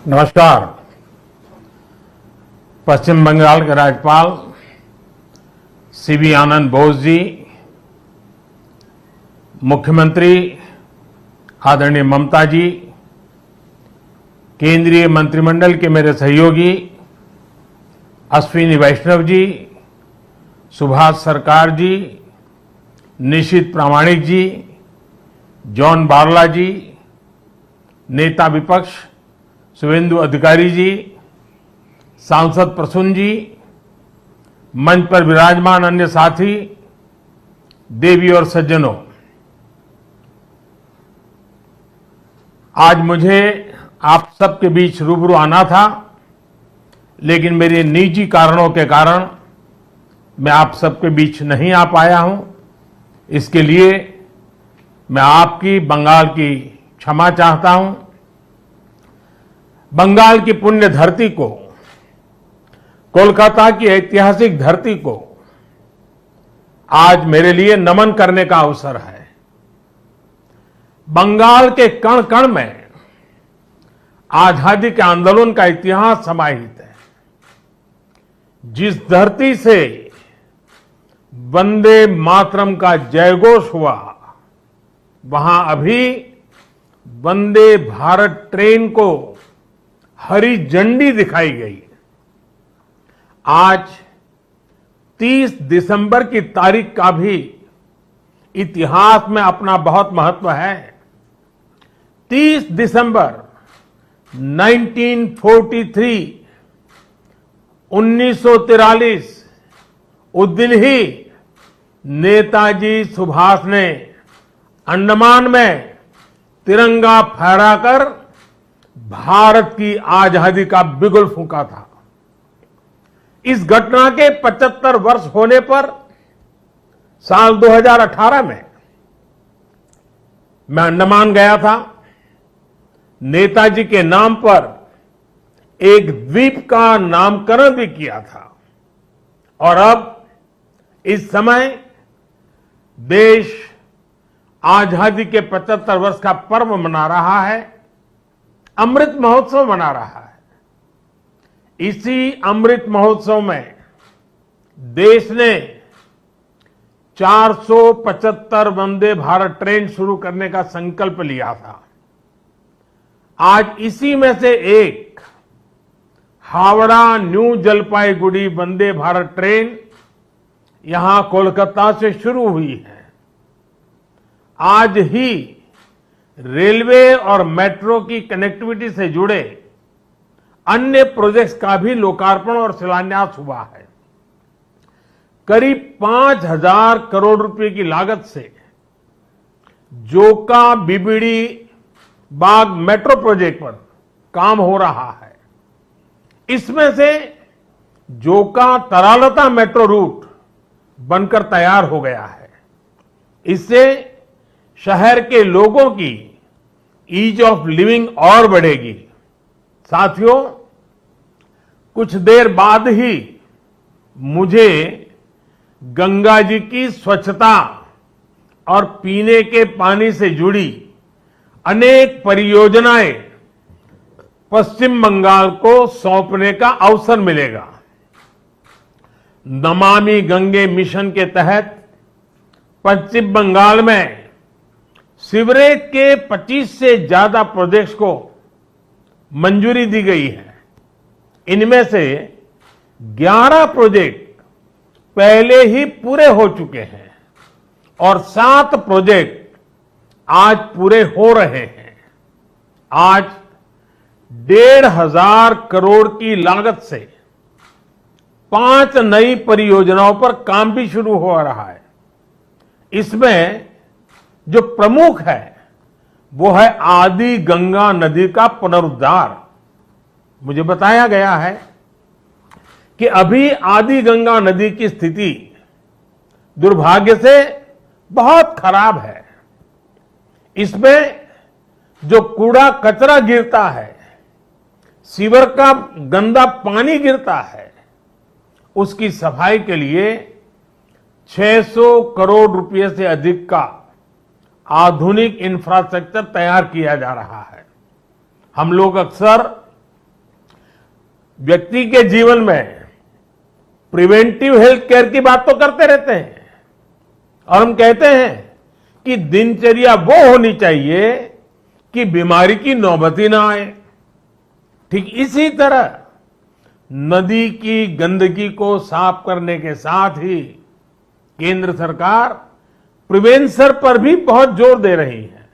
नमस्कार। पश्चिम बंगाल के राज्यपाल सीवी आनंद बोस जी, मुख्यमंत्री आदरणीय ममता जी, केंद्रीय मंत्रिमंडल के मेरे सहयोगी अश्विनी वैष्णव जी, सुभाष सरकार जी, निशित प्रामाणिक जी, जॉन बारला जी, नेता विपक्ष शुभेंदु अधिकारी जी, सांसद प्रसून जी, मंच पर विराजमान अन्य साथी, देवी और सज्जनों, आज मुझे आप सबके बीच रूबरू आना था, लेकिन मेरे निजी कारणों के कारण मैं आप सबके बीच नहीं आ पाया हूं। इसके लिए मैं आपकी बंगाल की क्षमा चाहता हूं। बंगाल की पुण्य धरती को, कोलकाता की ऐतिहासिक धरती को आज मेरे लिए नमन करने का अवसर है। बंगाल के कण कण में आजादी के आंदोलन का इतिहास समाहित है। जिस धरती से वंदे मातरम का जयघोष हुआ, वहां अभी वंदे भारत ट्रेन को हरी झंडी दिखाई गई। आज 30 दिसंबर की तारीख का भी इतिहास में अपना बहुत महत्व है। 30 दिसंबर 1943 उस दिन ही नेताजी सुभाष ने अंडमान में तिरंगा फहराकर भारत की आजादी का बिगुल फूंका था। इस घटना के 75 वर्ष होने पर साल 2018 में मैं अंडमान गया था। नेताजी के नाम पर एक द्वीप का नामकरण भी किया था। और अब इस समय देश आजादी के 75 वर्ष का पर्व मना रहा है, अमृत महोत्सव मना रहा है। इसी अमृत महोत्सव में देश ने 475 वंदे भारत ट्रेन शुरू करने का संकल्प लिया था। आज इसी में से एक हावड़ा न्यू जलपाईगुड़ी वंदे भारत ट्रेन यहां कोलकाता से शुरू हुई है। आज ही रेलवे और मेट्रो की कनेक्टिविटी से जुड़े अन्य प्रोजेक्ट्स का भी लोकार्पण और शिलान्यास हुआ है। करीब 5,000 करोड़ रुपए की लागत से जोका बीबीडी बाग मेट्रो प्रोजेक्ट पर काम हो रहा है। इसमें से जोका तरालता मेट्रो रूट बनकर तैयार हो गया है। इससे शहर के लोगों की ईज ऑफ लिविंग और बढ़ेगी। साथियों, कुछ देर बाद ही मुझे गंगा जी की स्वच्छता और पीने के पानी से जुड़ी अनेक परियोजनाएं पश्चिम बंगाल को सौंपने का अवसर मिलेगा। नमामि गंगे मिशन के तहत पश्चिम बंगाल में सीवरेज के 25 से ज्यादा प्रोजेक्ट्स को मंजूरी दी गई है। इनमें से 11 प्रोजेक्ट पहले ही पूरे हो चुके हैं और 7 प्रोजेक्ट आज पूरे हो रहे हैं। आज 1,500 करोड़ की लागत से 5 नई परियोजनाओं पर काम भी शुरू हो रहा है। इसमें जो प्रमुख है वो है आदि गंगा नदी का पुनरुद्धार। मुझे बताया गया है कि अभी आदि गंगा नदी की स्थिति दुर्भाग्य से बहुत खराब है। इसमें जो कूड़ा कचरा गिरता है, सीवर का गंदा पानी गिरता है, उसकी सफाई के लिए 600 करोड़ रुपए से अधिक का आधुनिक इंफ्रास्ट्रक्चर तैयार किया जा रहा है। हम लोग अक्सर व्यक्ति के जीवन में प्रिवेंटिव हेल्थ केयर की बात तो करते रहते हैं और हम कहते हैं कि दिनचर्या वो होनी चाहिए कि बीमारी की नौबत ही ना आए। ठीक इसी तरह नदी की गंदगी को साफ करने के साथ ही केंद्र सरकार प्रिवेंशन पर भी बहुत जोर दे रही है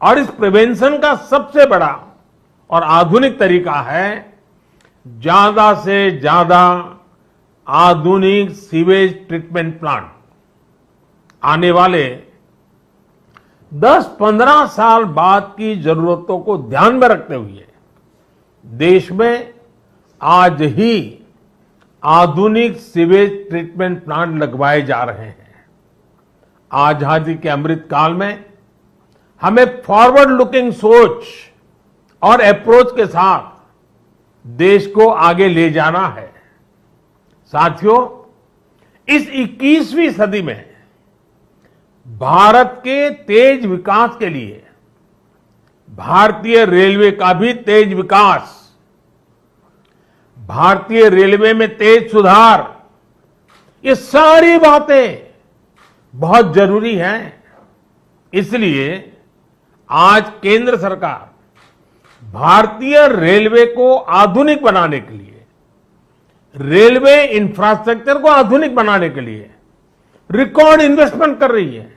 और इस प्रिवेंशन का सबसे बड़ा और आधुनिक तरीका है ज्यादा से ज्यादा आधुनिक सीवेज ट्रीटमेंट प्लांट। आने वाले 10-15 साल बाद की जरूरतों को ध्यान में रखते हुए देश में आज ही आधुनिक सीवेज ट्रीटमेंट प्लांट लगवाए जा रहे हैं। आजादी के अमृत काल में हमें फॉरवर्ड लुकिंग सोच और अप्रोच के साथ देश को आगे ले जाना है। साथियों, इस 21वीं सदी में भारत के तेज विकास के लिए भारतीय रेलवे का भी तेज विकास, भारतीय रेलवे में तेज सुधार, ये सारी बातें बहुत जरूरी हैं। इसलिए आज केंद्र सरकार भारतीय रेलवे को आधुनिक बनाने के लिए, रेलवे इंफ्रास्ट्रक्चर को आधुनिक बनाने के लिए रिकॉर्ड इन्वेस्टमेंट कर रही है।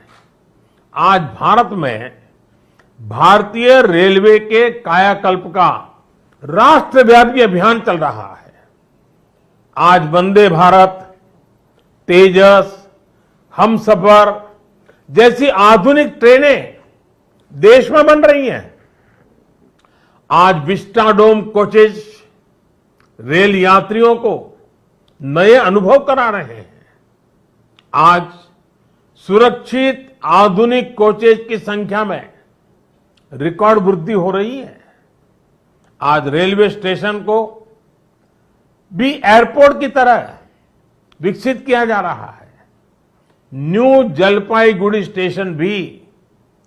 आज भारत में भारतीय रेलवे के कायाकल्प का राष्ट्रव्यापी अभियान चल रहा है। आज वंदे भारत, तेजस, हमसफर जैसी आधुनिक ट्रेनें देश में बन रही हैं। आज विस्टाडोम कोचेज रेल यात्रियों को नए अनुभव करा रहे हैं। आज सुरक्षित आधुनिक कोचेज की संख्या में रिकॉर्ड वृद्धि हो रही है। आज रेलवे स्टेशन को भी एयरपोर्ट की तरह विकसित किया जा रहा है। न्यू जलपाईगुड़ी स्टेशन भी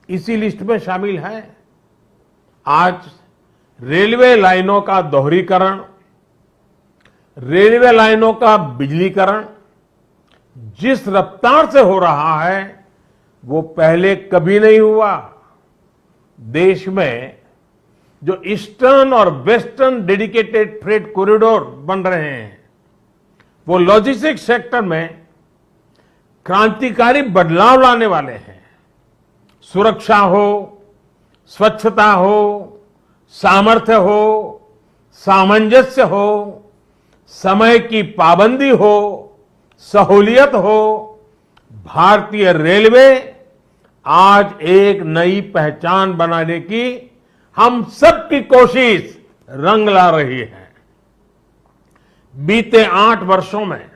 इसी लिस्ट में शामिल है। आज रेलवे लाइनों का दोहरीकरण, रेलवे लाइनों का बिजलीकरण जिस रफ्तार से हो रहा है वो पहले कभी नहीं हुआ। देश में जो ईस्टर्न और वेस्टर्न डेडिकेटेड फ्रेट कॉरिडोर बन रहे हैं वो लॉजिस्टिक्स सेक्टर में क्रांतिकारी बदलाव लाने वाले हैं। सुरक्षा हो, स्वच्छता हो, सामर्थ्य हो, सामंजस्य हो, समय की पाबंदी हो, सहूलियत हो, भारतीय रेलवे आज एक नई पहचान बनाने की हम सबकी कोशिश रंग ला रही है। बीते 8 वर्षों में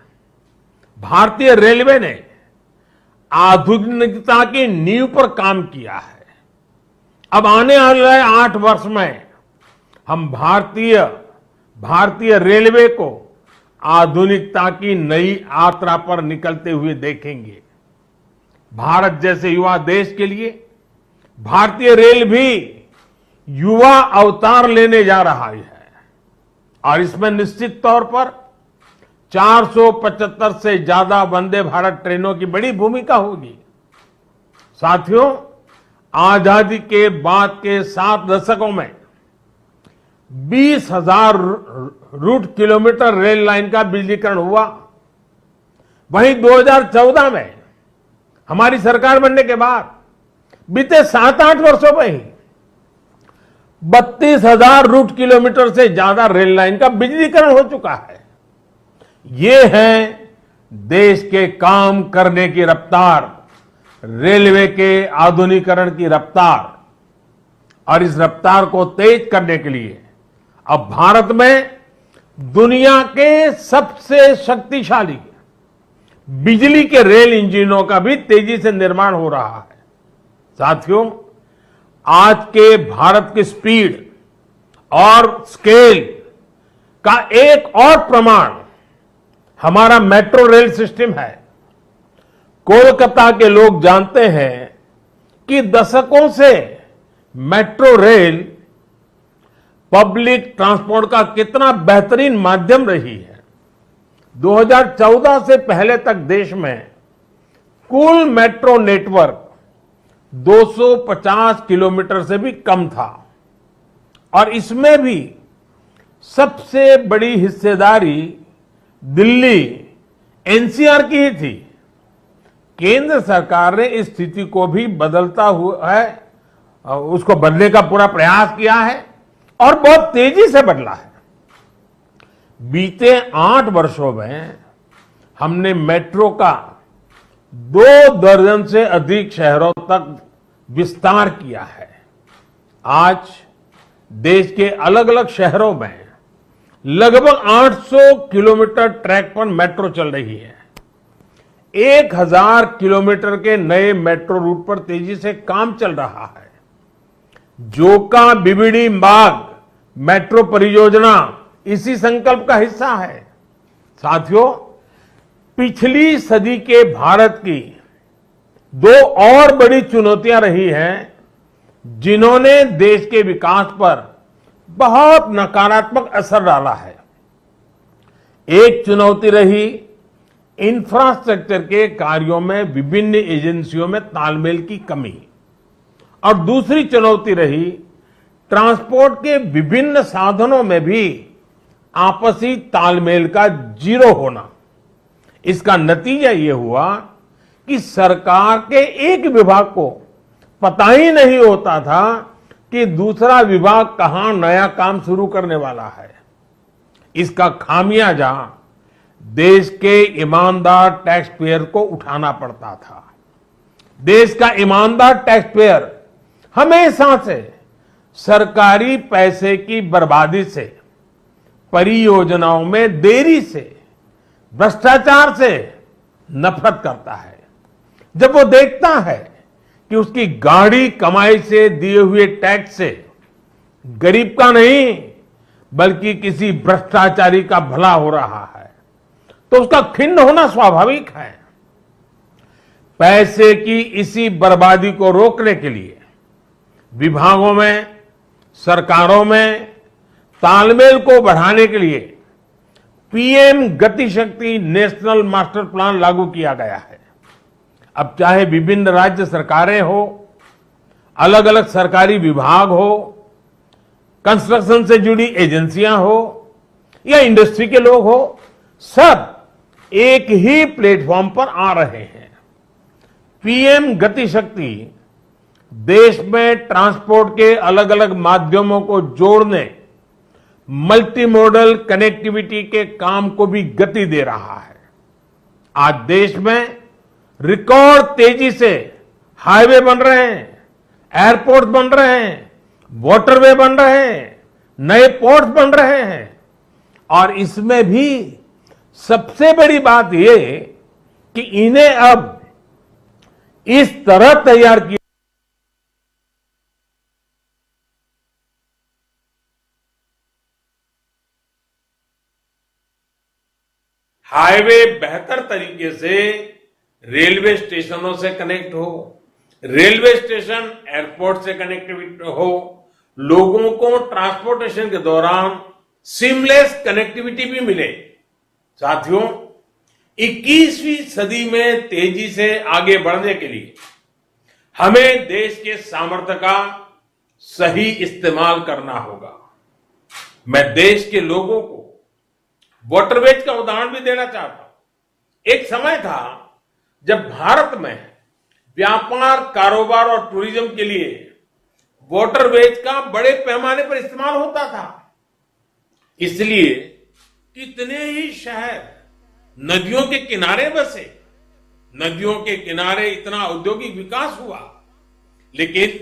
भारतीय रेलवे ने आधुनिकता की नींव पर काम किया है। अब आने वाले 8 वर्ष में हम भारतीय रेलवे को आधुनिकता की नई यात्रा पर निकलते हुए देखेंगे। भारत जैसे युवा देश के लिए भारतीय रेल भी युवा अवतार लेने जा रहा है और इसमें निश्चित तौर पर 475 से ज्यादा वंदे भारत ट्रेनों की बड़ी भूमिका होगी। साथियों, आजादी के बाद के 7 दशकों में 20,000 रूट किलोमीटर रेल लाइन का बिजलीकरण हुआ। वहीं 2014 में हमारी सरकार बनने के बाद बीते 7-8 वर्षों में ही 32,000 रूट किलोमीटर से ज्यादा रेल लाइन का बिजलीकरण हो चुका है। ये है देश के काम करने की रफ्तार, रेलवे के आधुनिकीकरण की रफ्तार। और इस रफ्तार को तेज करने के लिए अब भारत में दुनिया के सबसे शक्तिशाली बिजली के रेल इंजनों का भी तेजी से निर्माण हो रहा है। साथियों, आज के भारत की स्पीड और स्केल का एक और प्रमाण हमारा मेट्रो रेल सिस्टम है। कोलकाता के लोग जानते हैं कि दशकों से मेट्रो रेल पब्लिक ट्रांसपोर्ट का कितना बेहतरीन माध्यम रही है। 2014 से पहले तक देश में कुल मेट्रो नेटवर्क 250 किलोमीटर से भी कम था और इसमें भी सबसे बड़ी हिस्सेदारी दिल्ली एनसीआर की ही थी। केंद्र सरकार ने इस स्थिति को भी बदलता हुआ है, उसको बदलने का पूरा प्रयास किया है और बहुत तेजी से बदला है। बीते 8 वर्षों में हमने मेट्रो का 2 दर्जन से अधिक शहरों तक विस्तार किया है। आज देश के अलग अलग शहरों में लगभग 800 किलोमीटर ट्रैक पर मेट्रो चल रही है। 1000 किलोमीटर के नए मेट्रो रूट पर तेजी से काम चल रहा है। जोका बीबीडी मार्ग मेट्रो परियोजना इसी संकल्प का हिस्सा है। साथियों, पिछली सदी के भारत की 2 और बड़ी चुनौतियां रही हैं जिन्होंने देश के विकास पर बहुत नकारात्मक असर डाला है। एक चुनौती रही इंफ्रास्ट्रक्चर के कार्यों में विभिन्न एजेंसियों में तालमेल की कमी और दूसरी चुनौती रही ट्रांसपोर्ट के विभिन्न साधनों में भी आपसी तालमेल का जीरो होना। इसका नतीजा ये हुआ कि सरकार के एक विभाग को पता ही नहीं होता था कि दूसरा विभाग कहां नया काम शुरू करने वाला है। इसका खामियाजा देश के ईमानदार टैक्स पेयर को उठाना पड़ता था। देश का ईमानदार टैक्स पेयर हमेशा से सरकारी पैसे की बर्बादी से, परियोजनाओं में देरी से, भ्रष्टाचार से नफरत करता है। जब वो देखता है कि उसकी गाढ़ी कमाई से दिए हुए टैक्स से गरीब का नहीं बल्कि किसी भ्रष्टाचारी का भला हो रहा है, तो उसका खिन्न होना स्वाभाविक है। पैसे की इसी बर्बादी को रोकने के लिए विभागों में, सरकारों में तालमेल को बढ़ाने के लिए पीएम गति शक्ति नेशनल मास्टर प्लान लागू किया गया है। अब चाहे विभिन्न राज्य सरकारें हो, अलग अलग सरकारी विभाग हो, कंस्ट्रक्शन से जुड़ी एजेंसियां हो या इंडस्ट्री के लोग हो, सब एक ही प्लेटफॉर्म पर आ रहे हैं। पीएम गति शक्ति देश में ट्रांसपोर्ट के अलग अलग माध्यमों को जोड़ने, मल्टी मॉडल कनेक्टिविटी के काम को भी गति दे रहा है। आज देश में रिकॉर्ड तेजी से हाईवे बन रहे हैं, एयरपोर्ट बन रहे हैं, वाटरवे बन रहे हैं, नए पोर्ट्स बन रहे हैं और इसमें भी सबसे बड़ी बात यह कि इन्हें अब इस तरह तैयार किया हाईवे बेहतर तरीके से रेलवे स्टेशनों से कनेक्ट हो, रेलवे स्टेशन एयरपोर्ट से कनेक्टिविटी हो, लोगों को ट्रांसपोर्टेशन के दौरान सीमलेस कनेक्टिविटी भी मिले। साथियों, 21वीं सदी में तेजी से आगे बढ़ने के लिए हमें देश के सामर्थ्य का सही इस्तेमाल करना होगा। मैं देश के लोगों को वाटरवेज का उदाहरण भी देना चाहता हूं। एक समय था जब भारत में व्यापार, कारोबार और टूरिज्म के लिए वाटरवेज का बड़े पैमाने पर इस्तेमाल होता था। इसलिए कितने ही शहर नदियों के किनारे बसे, नदियों के किनारे इतना औद्योगिक विकास हुआ। लेकिन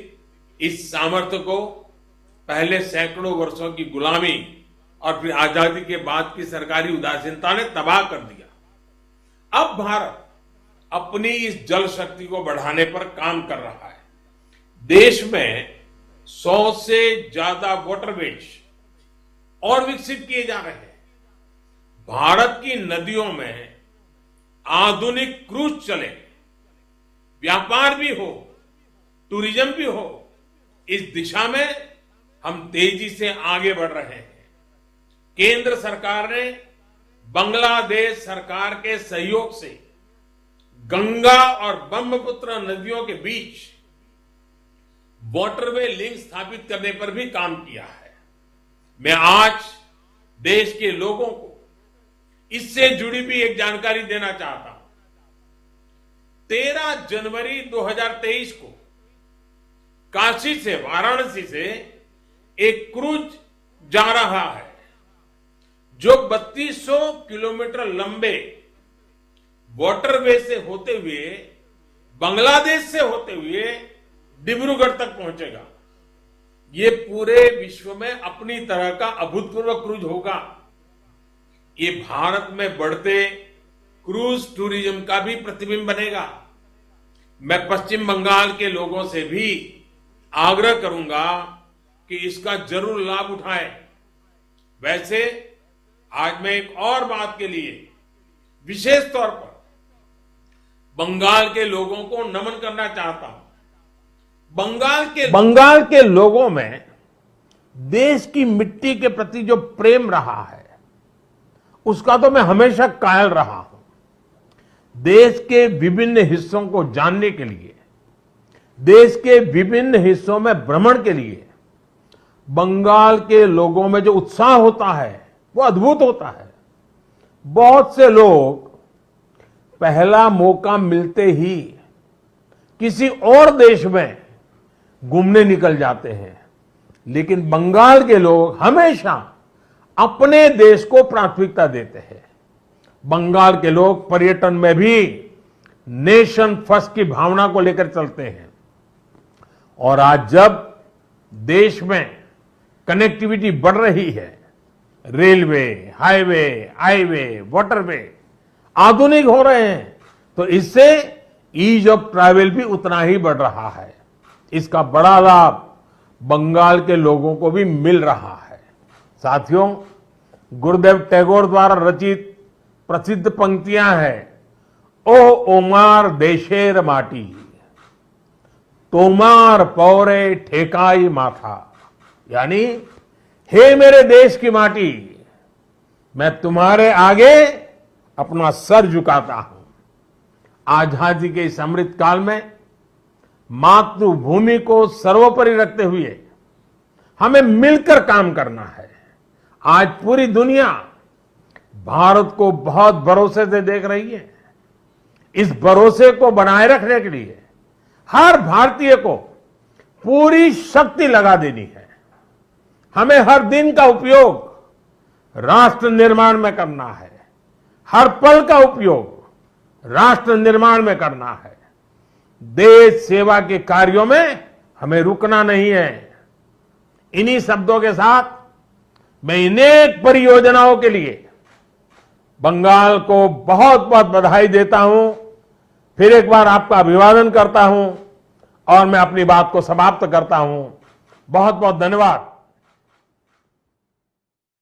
इस सामर्थ्य को पहले सैकड़ों वर्षों की गुलामी और फिर आजादी के बाद की सरकारी उदासीनता ने तबाह कर दिया। अब भारत अपनी इस जल शक्ति को बढ़ाने पर काम कर रहा है। देश में 100 से ज्यादा वाटरवेज और विकसित किए जा रहे हैं। भारत की नदियों में आधुनिक क्रूज चले, व्यापार भी हो, टूरिज्म भी हो। इस दिशा में हम तेजी से आगे बढ़ रहे हैं। केंद्र सरकार ने बांग्लादेश सरकार के सहयोग से गंगा और ब्रह्मपुत्र नदियों के बीच वाटरवे लिंक स्थापित करने पर भी काम किया है। मैं आज देश के लोगों को इससे जुड़ी भी एक जानकारी देना चाहता हूं। 13 जनवरी 2023 को काशी से, वाराणसी से एक क्रूज जा रहा है जो 3200 किलोमीटर लंबे वाटरवे से होते हुए, बांग्लादेश से होते हुए डिब्रूगढ़ तक पहुंचेगा। ये पूरे विश्व में अपनी तरह का अभूतपूर्व क्रूज होगा। ये भारत में बढ़ते क्रूज टूरिज्म का भी प्रतिबिंब बनेगा। मैं पश्चिम बंगाल के लोगों से भी आग्रह करूंगा कि इसका जरूर लाभ उठाएं। वैसे आज मैं एक और बात के लिए विशेष तौर पर बंगाल के लोगों को नमन करना चाहता हूं। बंगाल के लोगों में देश की मिट्टी के प्रति जो प्रेम रहा है उसका तो मैं हमेशा कायल रहा हूं। देश के विभिन्न हिस्सों को जानने के लिए, देश के विभिन्न हिस्सों में भ्रमण के लिए बंगाल के लोगों में जो उत्साह होता है वो अद्भुत होता है। बहुत से लोग पहला मौका मिलते ही किसी और देश में घूमने निकल जाते हैं, लेकिन बंगाल के लोग हमेशा अपने देश को प्राथमिकता देते हैं। बंगाल के लोग पर्यटन में भी नेशन फर्स्ट की भावना को लेकर चलते हैं। और आज जब देश में कनेक्टिविटी बढ़ रही है, रेलवे, हाईवे, वाटरवे आधुनिक हो रहे हैं, तो इससे ईज ऑफ ट्रैवल भी उतना ही बढ़ रहा है। इसका बड़ा लाभ बंगाल के लोगों को भी मिल रहा है। साथियों, गुरुदेव टैगोर द्वारा रचित प्रसिद्ध पंक्तियां हैं, ओ ओमार देशेर माटी, तोमार पौरे ठेकाई माथा, यानी हे मेरे देश की माटी, मैं तुम्हारे आगे अपना सर झुकाता हूं। आजादी के इस अमृत काल में मातृभूमि को सर्वोपरि रखते हुए हमें मिलकर काम करना है। आज पूरी दुनिया भारत को बहुत भरोसे से देख रही है। इस भरोसे को बनाए रखने के लिए हर भारतीय को पूरी शक्ति लगा देनी है। हमें हर दिन का उपयोग राष्ट्र निर्माण में करना है, हर पल का उपयोग राष्ट्र निर्माण में करना है। देश सेवा के कार्यों में हमें रुकना नहीं है। इन्हीं शब्दों के साथ मैं अनेक परियोजनाओं के लिए बंगाल को बहुत बहुत बधाई देता हूं। फिर एक बार आपका अभिवादन करता हूं और मैं अपनी बात को समाप्त करता हूं। बहुत बहुत धन्यवाद।